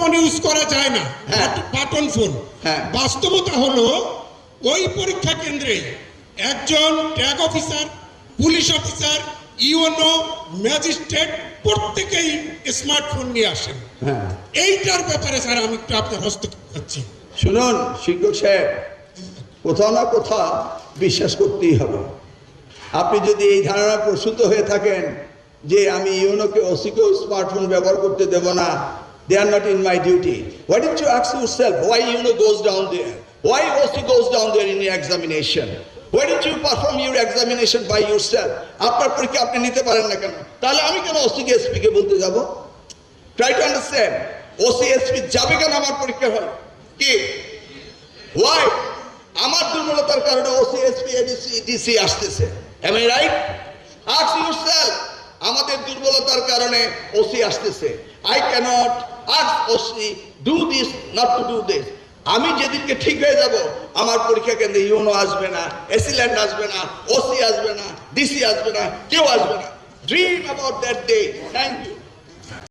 Phone use করা যায় না, বাটন ফোন। বাস্তবতা হলো ওই পরীক্ষা কেন্দ্রে একজন tag officer, police officer, UNO, magistrate প্রত্যেকেই স্মার্টফোন নিয়ে আসেন। এইটার ব্যাপারে স্যার আমি একটু আপনার হস্তক্ষেপ করছি। শুনুন শিক্ষক সাহেব, কোথাও না কোথাও বিশ্বাস করতেই হবে। আপনি যদি এই ধারণা প্রসূত হয়ে থাকেন যে আমি ইউনোকে ওসিকেও স্মার্টফোন ব্যবহার করতে দেব না, they are not in my duty, why didn't you ask yourself why UNO goes down there, why OC goes down there in your examination, why didn't you perform your examination by yourself? আপনার পরীক্ষা আপনি নিতে পারেন না কেন? তাহলে আমি কেন ওসিকে এসপি কে বলতে যাব? Try to understand. OC SP যাবে কেন আমার পরীক্ষা হল? কি why? আমার দুর্বলতার কারণে ওসি এসপি এডিসি ডিসি আসতেছে। am I right? ask yourself, আমাদের দুর্বলতার কারণে ওসি আসতেছে। I cannot ask OC do this not to do this. আমি যেদিনকে ঠিক হয়ে যাব আমার পরীক্ষা কেন্দ্রে ইউনো আসবে না, এসিল্যান্ড আসবে না, ওসি আসবে না, ডিসি আসবে না, কেউ আসবে না। Dream about that day. Thank you.